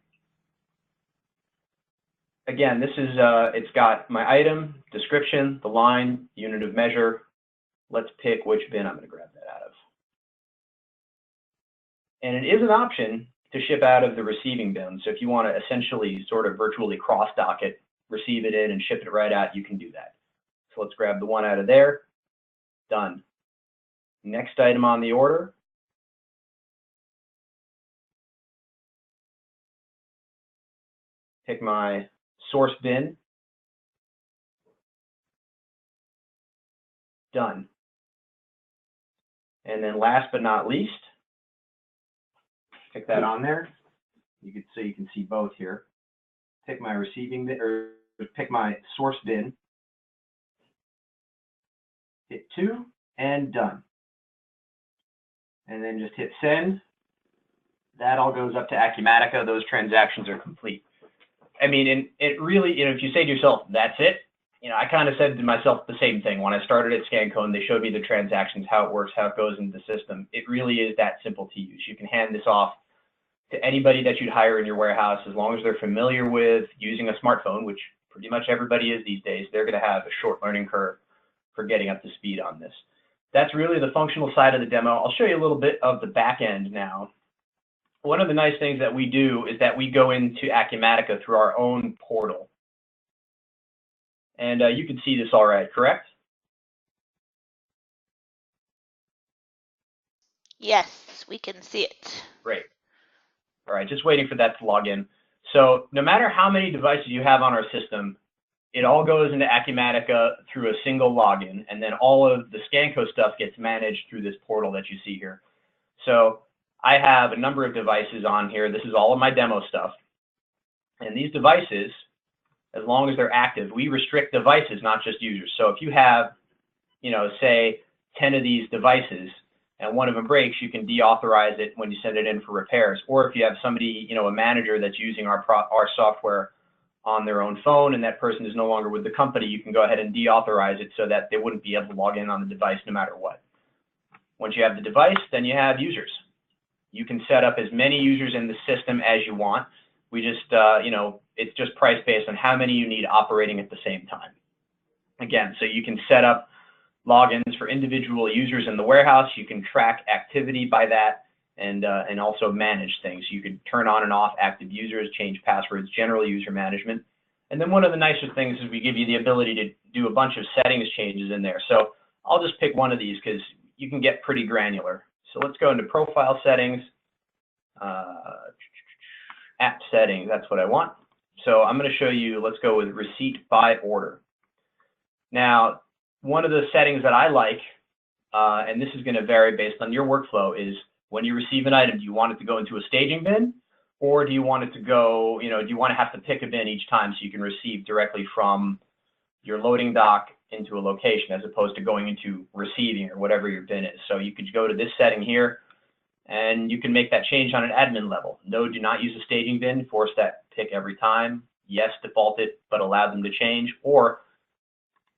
Speaker 4: Again, this is, it's got my item, description, the line, unit of measure. Let's pick which bin I'm going to grab that out of. And it is an option to ship out of the receiving bin. So if you want to essentially sort of virtually cross-dock it, receive it in and ship it right out, you can do that. So let's grab the one out of there. Done. Next item on the order. Pick my source bin. Done. And then last but not least, pick that on there. You can see both here. Pick my receiving bin, or pick my source bin. Hit 2 and done. And then just hit send. That all goes up to Acumatica. Those transactions are complete. I mean, and it really, if you say to yourself, that's it, I kind of said to myself the same thing when I started at ScanCo and they showed me the transactions, how it works, how it goes into the system. It really is that simple to use. You can hand this off to anybody that you'd hire in your warehouse, as long as they're familiar with using a smartphone, which pretty much everybody is these days. They're going to have a short learning curve for getting up to speed on this. That's really the functional side of the demo. I'll show you a little bit of the back end now. One of the nice things that we do is that we go into Acumatica through our own portal. And you can see this all right, correct?
Speaker 1: Yes, we can see it.
Speaker 4: Great. All right, just waiting for that to log in. So no matter how many devices you have on our system, it all goes into Acumatica through a single login, and then all of the ScanCo stuff gets managed through this portal that you see here. So I have a number of devices on here. This is all of my demo stuff. And these devices, as long as they're active, we restrict devices, not just users. So if you have, say 10 of these devices and one of them breaks, you can deauthorize it when you send it in for repairs. Or if you have somebody, a manager that's using our software on their own phone and that person is no longer with the company, you can go ahead and deauthorize it so that they wouldn't be able to log in on the device no matter what. Once you have the device, then you have users. You can set up as many users in the system as you want. We just, it's just price based on how many you need operating at the same time. Again, so you can set up logins for individual users in the warehouse. You can track activity by that and also manage things. You can turn on and off active users, change passwords, general user management. And then one of the nicer things is we give you the ability to do a bunch of settings changes in there. So I'll just pick one of these because you can get pretty granular. So let's go into profile settings, app settings, that's what I want. So I'm going to show you, let's go with receipt by order. Now, one of the settings that I like, and this is going to vary based on your workflow, is when you receive an item, do you want it to go into a staging bin, or do you want it to go, do you want to have to pick a bin each time so you can receive directly from your loading dock into a location as opposed to going into receiving or whatever your bin is. So you could go to this setting here and you can make that change on an admin level. No, do not use a staging bin, force that pick every time. Yes, default it, but allow them to change, or,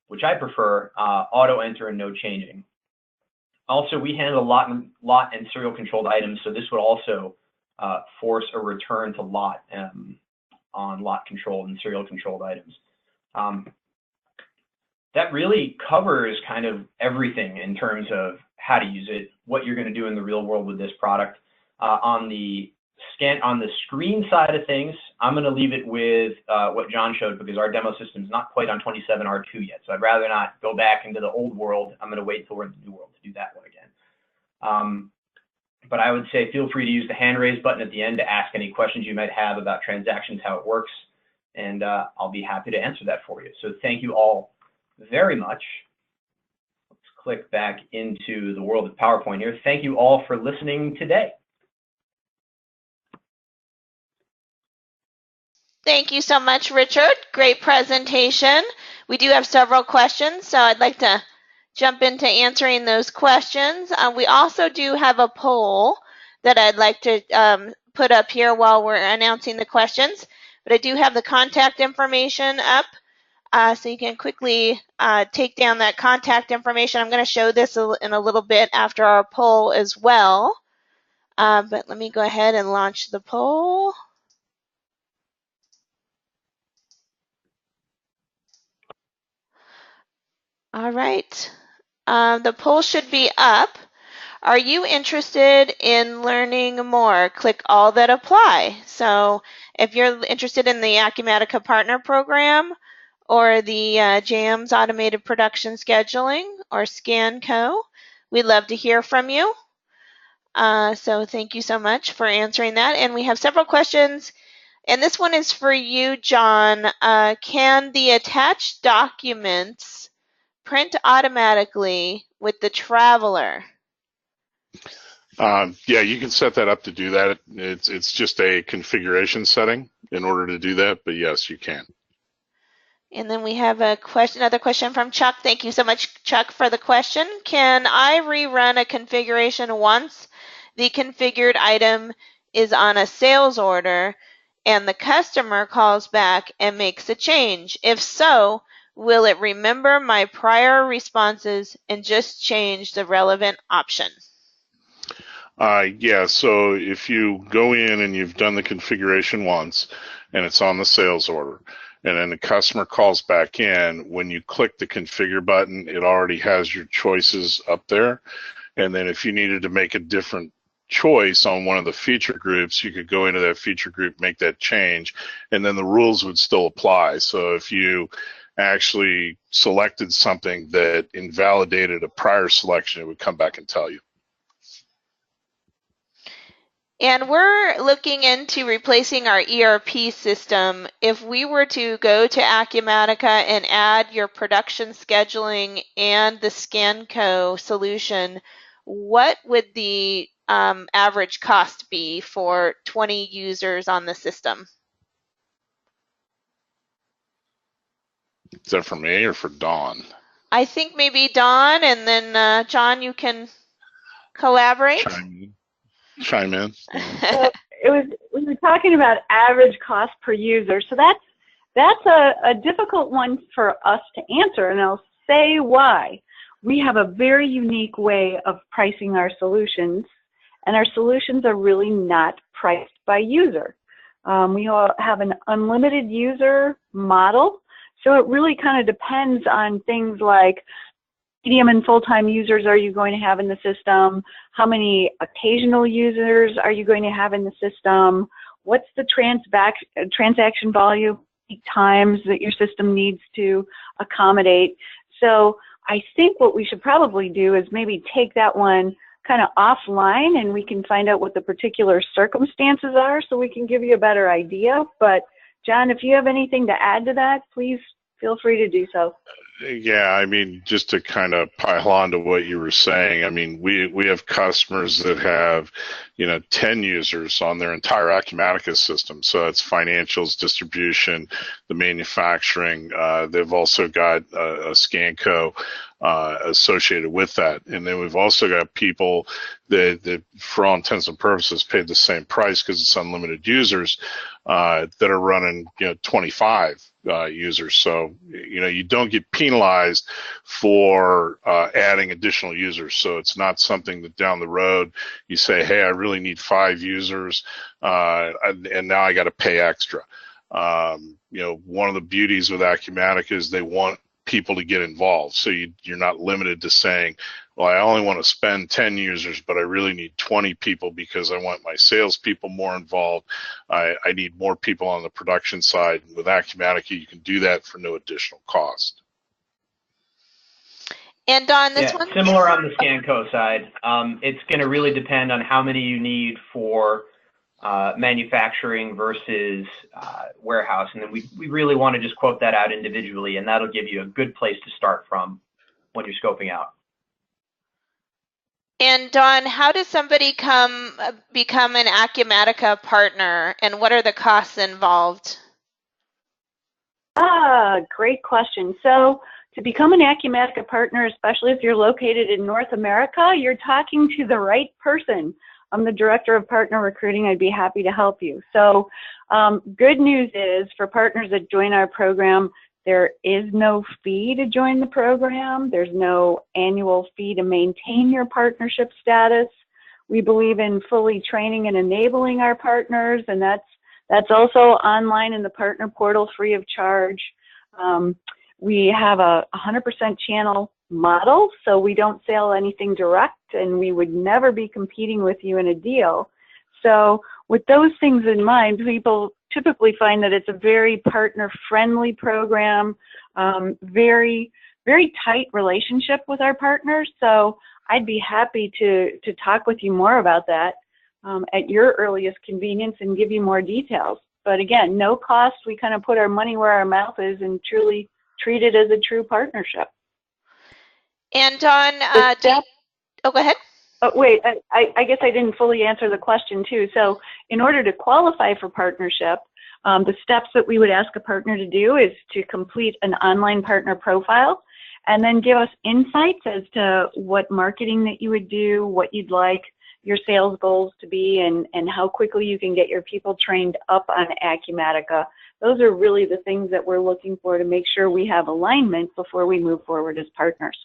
Speaker 4: which I prefer, auto enter and no changing. Also, we handle lot and serial controlled items, so this would also force a return to lot on lot controlled and serial controlled items. That really covers kind of everything in terms of how to use it, what you're going to do in the real world with this product. On the screen side of things, I'm going to leave it with what John showed because our demo system is not quite on 27R2 yet. So I'd rather not go back into the old world. I'm going to wait till we're in the new world to do that one again. But I would say feel free to use the hand raise button at the end to ask any questions you might have about transactions, how it works, and I'll be happy to answer that for you. So thank you all very much. Let's click back into the world of PowerPoint here. Thank you all for listening today.
Speaker 1: Thank you so much, Richard. Great presentation. We do have several questions, so I'd like to jump into answering those questions. We also do have a poll that I'd like to put up here while we're announcing the questions, but I do have the contact information up. So you can quickly take down that contact information. I'm going to show this in a little bit after our poll as well. But let me go ahead and launch the poll. All right. The poll should be up. Are you interested in learning more? Click all that apply. So if you're interested in the Acumatica Partner Program, or the JAMS Automated Production Scheduling, or ScanCo, we'd love to hear from you. So thank you so much for answering that. And we have several questions. And this one is for you, John. Can the attached documents print automatically with the traveler?
Speaker 3: Yeah, you can set that up to do that. It's just a configuration setting in order to do that, but yes, you can.
Speaker 1: And then we have another question from Chuck. Thank you so much, Chuck, for the question. Can I rerun a configuration once the configured item is on a sales order and the customer calls back and makes a change? If so, will it remember my prior responses and just change the relevant option?
Speaker 3: Yeah, so if you go in and you've done the configuration once and it's on the sales order, and then the customer calls back in, when you click the configure button, it already has your choices up there. And then if you needed to make a different choice on one of the feature groups, you could go into that feature group, make that change, and then the rules would still apply. So if you actually selected something that invalidated a prior selection, it would come back and tell you.
Speaker 1: And we're looking into replacing our ERP system. If we were to go to Acumatica and add your production scheduling and the ScanCo solution, what would the average cost be for 20 users on the system?
Speaker 3: Is that for me or for Dawn?
Speaker 1: I think maybe Dawn, and then John, you can collaborate.
Speaker 3: Chime in.
Speaker 2: So we were talking about average cost per user. So that's a difficult one for us to answer, and I'll say why. We have a very unique way of pricing our solutions, and our solutions are really not priced by user. We all have an unlimited user model, so it really kind of depends on things like medium and full-time users are you going to have in the system? How many occasional users are you going to have in the system? What's the transaction volume times that your system needs to accommodate? So I think what we should probably do is maybe take that one kind of offline, and we can find out what the particular circumstances are so we can give you a better idea. But John, if you have anything to add to that, please feel free to do so.
Speaker 3: Yeah, I mean, just to kind of pile on to what you were saying, I mean, we have customers that have, 10 users on their entire Acumatica system. So it's financials, distribution, the manufacturing. They've also got a ScanCo associated with that. And then we've also got people that for all intents and purposes, paid the same price because it's unlimited users that are running, 25 users. So, you don't get penalized for adding additional users. So it's not something that down the road you say, hey, I really need 5 users and now I got to pay extra. One of the beauties with Acumatica is they want people to get involved. So you're not limited to saying, well, I only want to spend 10 users, but I really need 20 people because I want my salespeople more involved. I need more people on the production side. With Acumatica, you can do that for no additional cost.
Speaker 1: And Don, this one?
Speaker 4: Similar on the ScanCo side. It's going to really depend on how many you need for manufacturing versus warehouse. And then we really want to just quote that out individually, and that'll give you a good place to start from when you're scoping out.
Speaker 1: And Dawn, how does somebody become an Acumatica partner, and what are the costs involved?
Speaker 2: Great question. So
Speaker 5: to become an Acumatica partner, especially if you're located in North America, you're talking to the right person. I'm the Director of Partner Recruiting. I'd be happy to help you. So good news is for partners that join our program, there is no fee to join the program. There's no annual fee to maintain your partnership status. We believe in fully training and enabling our partners, and that's also online in the partner portal free of charge. We have a 100% channel model, so we don't sell anything direct, and we would never be competing with you in a deal. So with those things in mind, people typically find that it's a very partner-friendly program, very, very tight relationship with our partners. So I'd be happy to talk with you more about that at your earliest convenience and give you more details. But again, no cost. We kind of put our money where our mouth is and truly treat it as a true partnership.
Speaker 1: And Dawn, oh, go ahead.
Speaker 5: Oh, wait, I guess I didn't fully answer the question too. So in order to qualify for partnership, the steps that we would ask a partner to do is to complete an online partner profile and then give us insights as to what marketing that you would do, what you'd like your sales goals to be, and how quickly you can get your people trained up on Acumatica. Those are really the things that we're looking for to make sure we have alignment before we move forward as partners.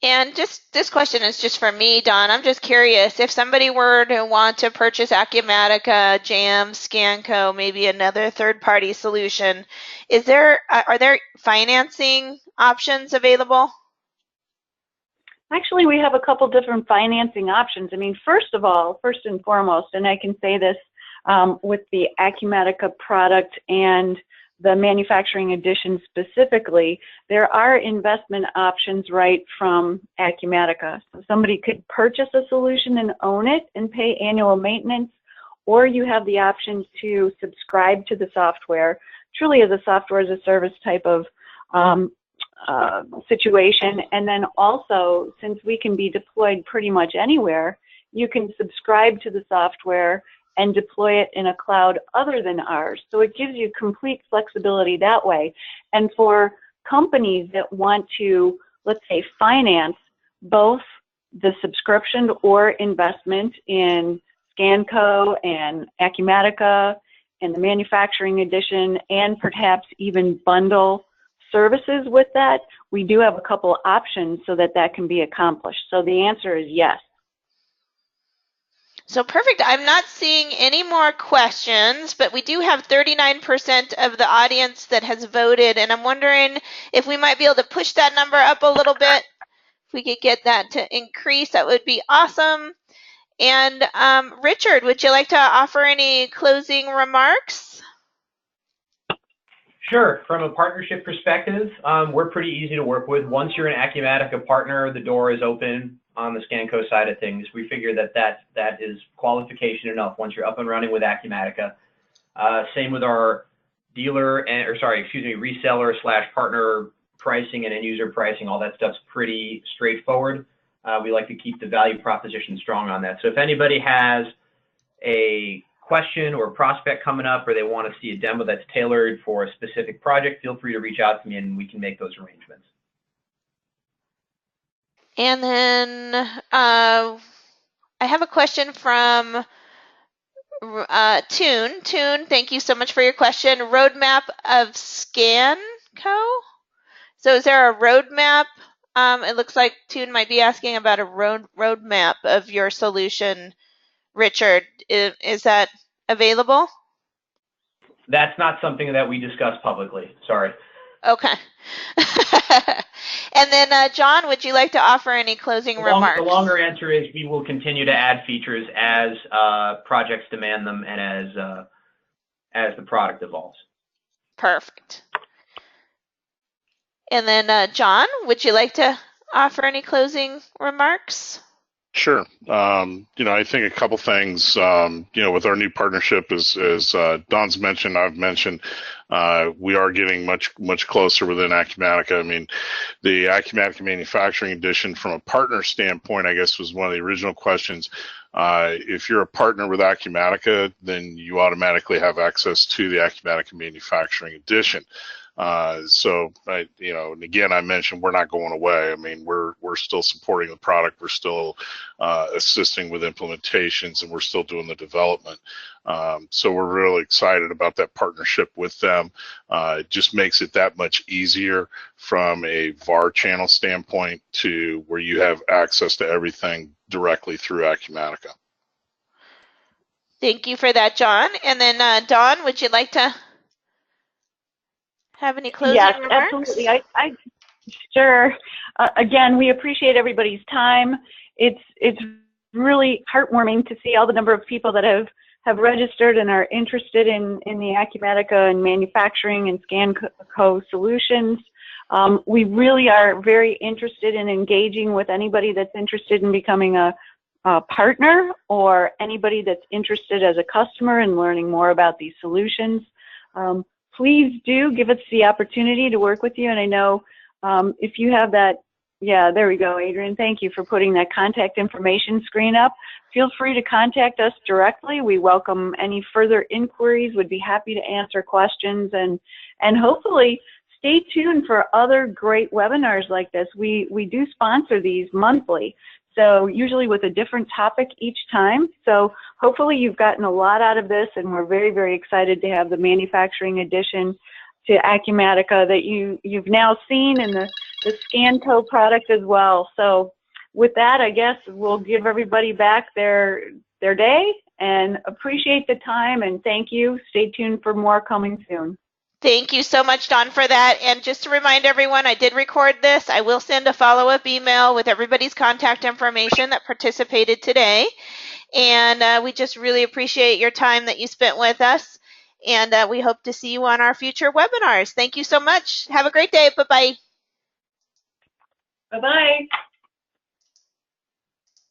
Speaker 1: And just this question is just for me, Dawn. I'm just curious, if somebody were to want to purchase Acumatica, JAM, Scanco, maybe another third-party solution, are there financing options available?
Speaker 5: Actually, we have a couple different financing options. I mean, first and foremost, and I can say this with the Acumatica product and the manufacturing edition specifically, there are investment options right from Acumatica. So somebody could purchase a solution and own it and pay annual maintenance, or you have the option to subscribe to the software, truly as a software as a service type of situation. And then also, since we can be deployed pretty much anywhere, you can subscribe to the software and deploy it in a cloud other than ours. So it gives you complete flexibility that way. And for companies that want to, let's say, finance both the subscription or investment in Scanco and Acumatica and the manufacturing edition, and perhaps even bundle services with that, we do have a couple options so that that can be accomplished. So the answer is yes.
Speaker 1: So perfect. I'm not seeing any more questions, but we do have 39% of the audience that has voted, and I'm wondering if we might be able to push that number up a little bit. If we could get that to increase, that would be awesome. And Richard, would you like to offer any closing remarks?
Speaker 4: Sure. From a partnership perspective, we're pretty easy to work with. Once you're an Acumatica partner, the door is open on the Scanco side of things. We figure that is qualification enough once you're up and running with Acumatica. Same with our reseller / partner pricing and end user pricing. All that stuff's pretty straightforward. We like to keep the value proposition strong on that. So if anybody has a question or prospect coming up, or they want to see a demo that's tailored for a specific project, feel free to reach out to me and we can make those arrangements.
Speaker 1: And then I have a question from Toon. Toon, thank you so much for your question. Roadmap of Scanco? So is there a roadmap? It looks like Toon might be asking about a roadmap of your solution. Richard, is that available?
Speaker 4: That's not something that we discuss publicly. Sorry.
Speaker 1: Okay. And then, John, would you like to offer any closing remarks?
Speaker 4: The longer answer is we will continue to add features as projects demand them and as the product evolves.
Speaker 1: Perfect. And then, John, would you like to offer any closing remarks?
Speaker 3: Sure. I think a couple things, with our new partnership, as Don's mentioned, I've mentioned, we are getting much closer within Acumatica. I mean, the Acumatica Manufacturing Edition, from a partner standpoint, I guess was one of the original questions. If you're a partner with Acumatica, then you automatically have access to the Acumatica Manufacturing Edition. So and again, I mentioned we're not going away. I mean, we're still supporting the product. We're still assisting with implementations, and we're still doing the development. So we're really excited about that partnership with them. It just makes it that much easier from a VAR channel standpoint to where you have access to everything directly through Acumatica.
Speaker 1: Thank you for that, John. And then Dawn, would you like to have any closing remarks?
Speaker 5: Yes, absolutely. I sure. Again, we appreciate everybody's time. It's really heartwarming to see all the number of people that have registered and are interested in the Acumatica and manufacturing and ScanCo solutions. We really are very interested in engaging with anybody that's interested in becoming a partner, or anybody that's interested as a customer in learning more about these solutions. Please do give us the opportunity to work with you. And I know if you have that, yeah, there we go, Adrian. Thank you for putting that contact information screen up. Feel free to contact us directly. We welcome any further inquiries. Would be happy to answer questions, and hopefully stay tuned for other great webinars like this. We do sponsor these monthly, so usually with a different topic each time. So hopefully you've gotten a lot out of this, and we're very, very excited to have the manufacturing addition to Acumatica that you've now seen, and the ScanCo product as well. So with that, I guess we'll give everybody back their day, and appreciate the time, and thank you. Stay tuned for more coming soon.
Speaker 1: Thank you so much, Dawn, for that. And just to remind everyone, I did record this. I will send a follow-up email with everybody's contact information that participated today. And we just really appreciate your time that you spent with us. And we hope to see you on our future webinars. Thank you so much. Have a great day. Bye-bye.
Speaker 5: Bye-bye.